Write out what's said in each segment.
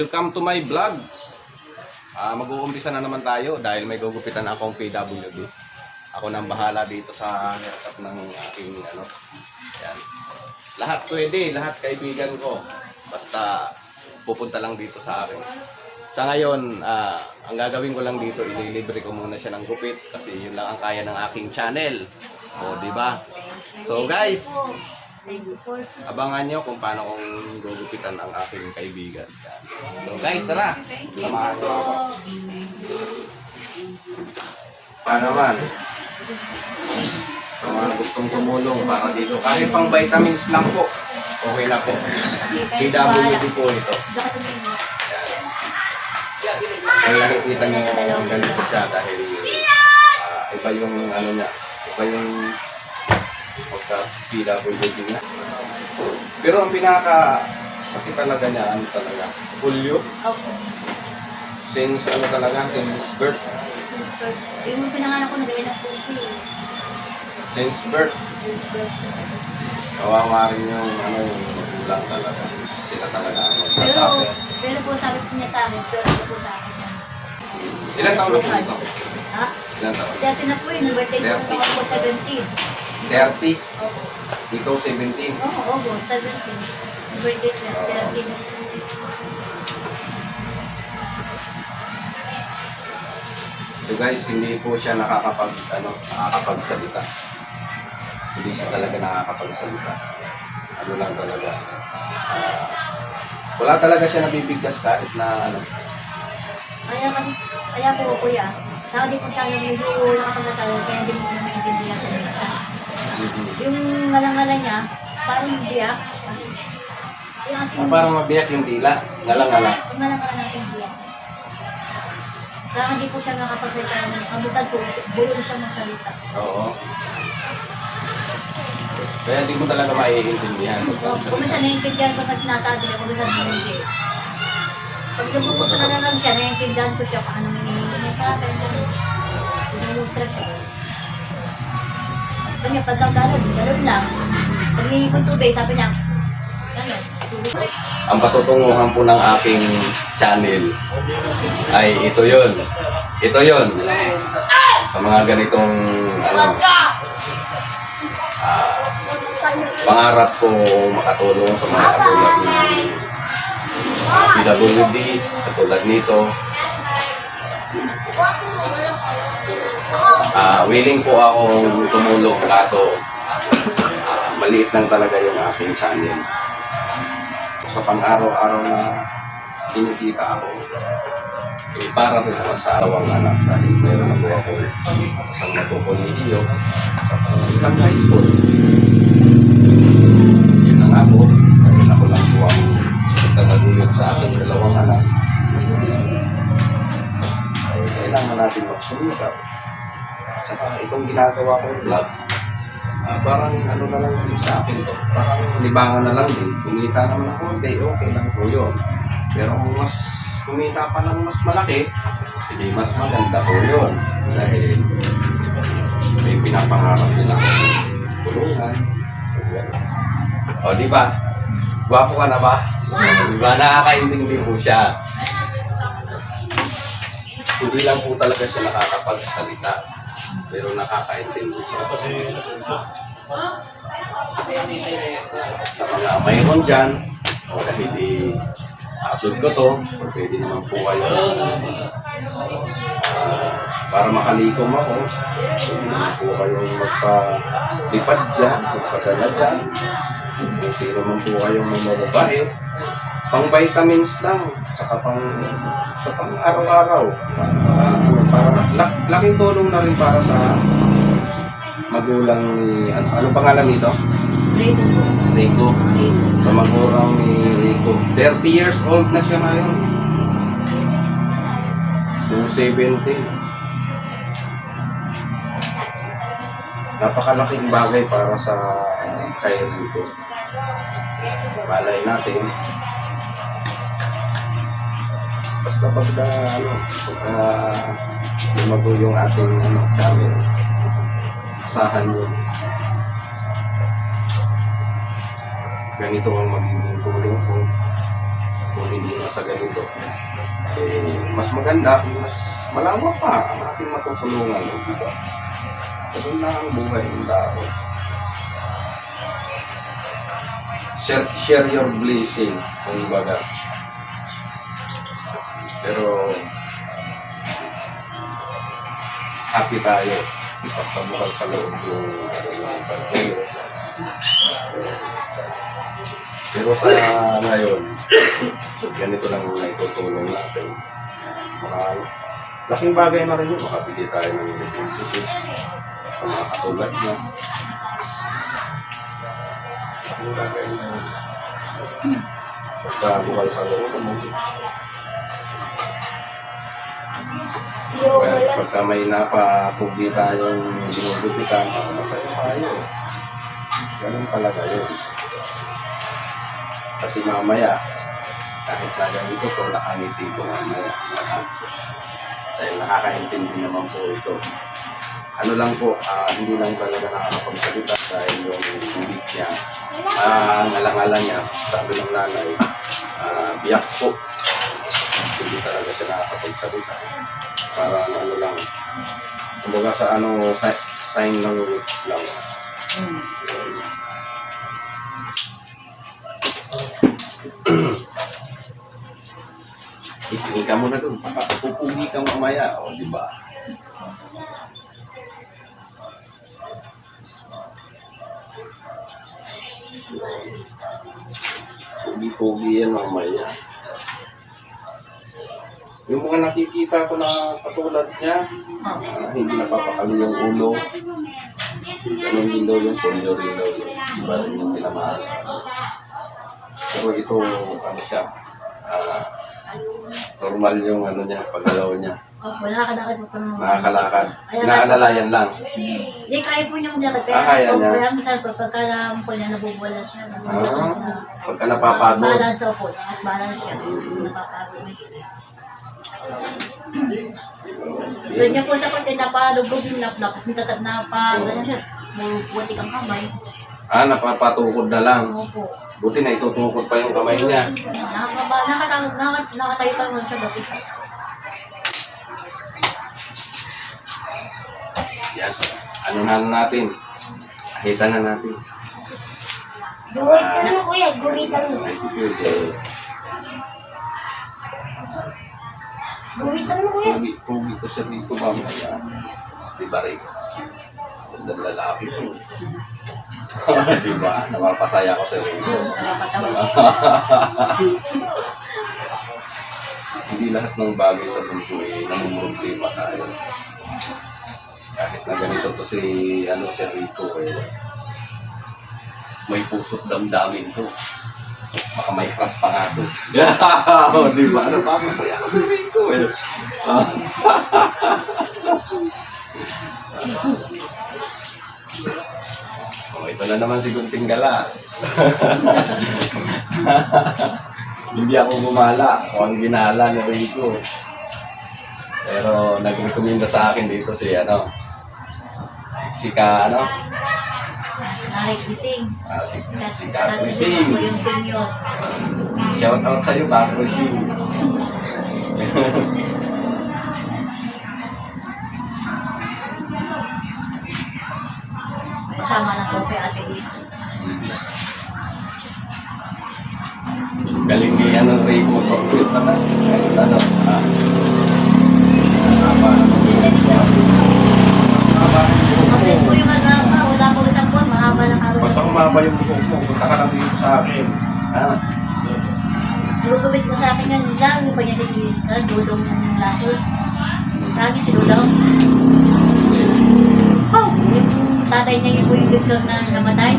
Welcome to my vlog. Mag-uumpisa na naman tayo dahil may gugupitan akong PWD. Ako nang bahala dito sa haircut ng aking yan. Lahat pwede, lahat kaibigan ko. Basta pupunta lang dito sa akin. Sa ngayon, ang gagawin ko lang dito, ililibre ko muna siya ng gupit kasi yun lang ang kaya ng aking channel. O, di ba? So guys, abangan nyo kung paano kong gugupitan ang aking kaibigan. So guys, tara! Samahan nyo ako. Paano man? Sa mga gustong tumulong para dito. Kahit pang vitamins lang po. Okay na po. PWD po ito. Ang nakikita nyo ganito siya dahil iba yung niya. Iba yung pagka-PWD niya. Pero ang pinaka-sakit talaga niya, talaga? Polio? Opo. Since talaga? Since birth? Since birth. Yung pinanganak ko, nagawin na po siya. Since birth? Since birth. Kawawa rin yung yung magulang talaga. Sila talaga ang magsasabi. Pero po sabi po niya sa akin, pero ito po sa akin. Ilan taon na po ito? Ha? Ilan taon? 30 na po yun. Birthday ko ako po 17. 30? Opo. Ikaw 17? Oo, opo. 17. Birthday ko 30 na. So guys, hindi po siya nakakapagsalita. Hindi siya talaga nakakapagsalita. Ano lang talaga. Wala talaga siya nabibigkas kahit na Kaya po kuya. Saka di po tayo medyo nakapagkatayo, kaya hindi mo na maintindihan sa isa. Yung ngalang-ngala niya, parang biyak. parang mabiyak yung dila. Ngalang-ngala. Yung ngalang-ngala natin biyak. Saka hindi po siya nakapagsalita. Ang bisag po, bulo siya masalita. Oo. Kaya hindi mo talaga maiintindihan. Kung minsan naiintindihan ko sa sinasabi niya, kung minsan hindi. Pag nabubusa na lang siya, naiintindihan ko siya kung anong hinihingi niya sa akin. Pinumutra siya. Sabi niya, pagkagano'n, salon lang. Pag hihingi ko tubig, sabi niya, ano, tubig. Ang patutunguhan po ng aking channel ay ito yun. Ito yun. Sa mga ganitong pangarap ko makatulong sa mga katulad ni PWD, katulad nito. Willing po akong tumulong kaso maliit lang talaga yung aking channel. Sa pang-araw-araw na kinikita ako, para rin naman sa arawang anak dahil meron na po ako isang natukolehiyo sa isang high school. Yun na nga po, dahil ako lang po ang nagtaguyod sa aking dalawang anak. Ay kailangan natin magsumikap. At saka itong ginagawa kong vlog, parang na lang din sa akin to. Parang libangan na lang din. Kumita naman ako, okay lang po yun. Pero kung mas kumita pa ng mas malaki, hindi mas maganda po yun. Dahil may pinapangarap din ako tulungan. O, di ba? Gwapo ka na ba? Di ba? Nakakaintindi po siya. Hindi lang po talaga siya nakakapagsalita. Pero nakakaintindi siya. Sa mga mayroon dyan, o dahil upload ko to, pwede naman po kayo para makalikom ako, pwede naman po kayong magpalipad dyan, magpadala dyan. Kung sino man po kayong mamababait, pang vitamins lang, saka sa pang araw-araw. Para laking tulong na rin para sa magulang ni, ano pangalan nito? Rico. Sa magulang ni Rico. 30 years old na siya ngayon. 270. Napakalaking bagay para sa kay Rico. Malay natin. Basta pagka lumago yung ating channel, asahan nyo. ganito ang magiging tulong ko kung hindi na sa ganito, mas maganda, mas malawak pa ang ating matutulungan. Diba? Ganun na ang buhay ng tao. Share your blessing, kung baga. Pero, happy tayo. Basta bukal sa loob yung pagkakas. Pero sa ngayon, ganito lang muna itutulong natin. Laking bagay na rin yun. Makapili tayo ng electricity sa mga katulad niya. Laking bagay na yun. Basta bukal sa loob mo. Pagka may napapugi tayong ginugupitan, masaya tayo. Ganun talaga yun. Kasi mamaya, kahit na ganito ko, nakangiti ko mamaya. Dahil nakakaintindi naman po ito. Ano lang po, hindi lang talaga nakakapagsalita dahil yung bibig niya, ang alang-alang niya, sabi ng nanay, biyak po. Hindi talaga siya nakakapagsalita. Para ano lang, kumbaga sa ano, sign ng lang. Itingin ka muna doon, pupugi ka mamaya, o di ba? Pugi-pugi yan mamaya. Yung mga nakikita ko na katulad niya, hindi napapakali yung ulo. Ganun din daw yung polio rin daw yun. Iba rin yung tinamaan. Pero ito, ano siya, normal yung ano niya, paggalaw niya. Opo, nakakalakad po naman. Nakakalakad. Inaalalayan lang. Hindi, kaya po niya maglakad. Kaya niya. Kaya masal po, pagkalam po niya, nabubulan siya. Pagka napapagod. Balance po, balance siya. Napapagod. So niya po sa parte, napalubog yung laptop. Napagano siya, buti kang kamay. Napapatukod na lang. Opo. Buti na itutukod pa yung kamay niya. Nakatayo pa naman siya dati sa. Yan. Ano na natin? Kita na natin. Guwit ka na kuya, guwitan mo. Guwitan mo kuya. Pugi ko siya dito mamaya. Diba rin? Ang lalaki ko. Diba? Napapasaya ko sa ringo. Hindi lahat ng bagay sa mundo namumroblema tayo. Kahit na ganito to si Rico, may puso't damdamin to. Baka may crush pa nga to. Diba? Napapasaya ko si Rico ito na naman si Gunting Gala. Hindi ako gumala kung ang ginala ni Rico. Pero nag-recommenda sa akin dito si Narik Gising. Si Kakrising. Ko yung senior. Shout out sa'yo, Kakrising. Kasama na po kay Ate Lisa. Galing ni Rico to. Mabilis po yung magama. Wala po isang buwan. Mahaba ng araw. Basta kumaba yung buhok mo, punta ka lang dito sa akin. Gugubit mo sa akin yan. Lagi pa niya si Dudong Lasos. Lagi si Dudong. Yung tatay niya yung po yung victor na namatay.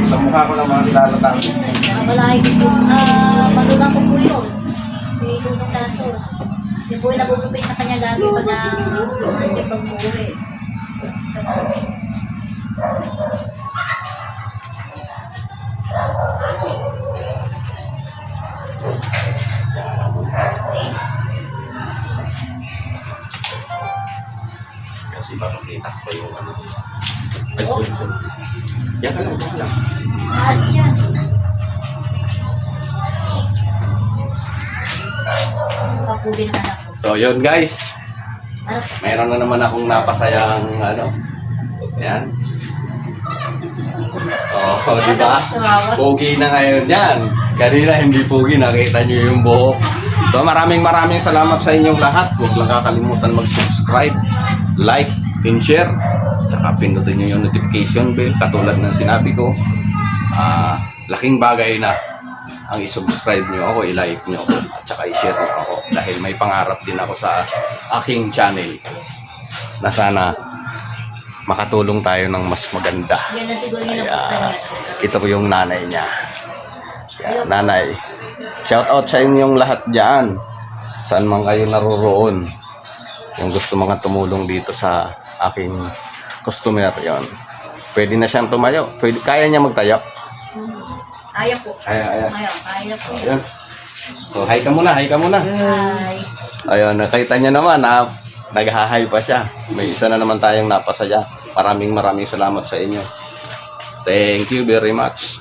Sa mukha ko lang mga kilala tayo. Nakabalahay ko po. Malulang ko po yun. Si Dudong Lasos. Yung po yung nagugupit sa kanya lagi pag nandiyan pag-uwi. Kasi papakita ko yung yan ka lang. Maas yan. kapugi ng anak ko. So, yun guys. Ano po? Meron na naman akong napasayang ano. Yan. Oh, di ba? Pogi na ngayon yan. Kanina hindi pogi, nakita niyo yung buhok. So maraming salamat sa inyong lahat. Huwag lang kakalimutan mag-subscribe, like, and share. Tsaka pindutin niyo yung notification bell. Katulad ng sinabi ko, laking bagay na ang i-subscribe niyo ako, i-like niyo ako, at saka i-share niyo ako. Dahil may pangarap din ako sa aking channel na sana makatulong tayo ng mas maganda. Yan na siguro yun ang pagsa niya. Ito ko yung nanay niya. Yan, nanay. Shout out sa inyong lahat dyan. Saan man kayo naroroon. Yung gusto mga tumulong dito sa aking customer yon. Pwede na siyang tumayo. Pwede, kaya niya magtayo. Kaya po. Kaya. Kaya po. Ayan. So, hi ka muna, hi ka muna. Hi. Ayun, nakita niya naman na naghahay pa siya. May isa na naman tayong napasaya. Maraming salamat sa inyo. Thank you very much.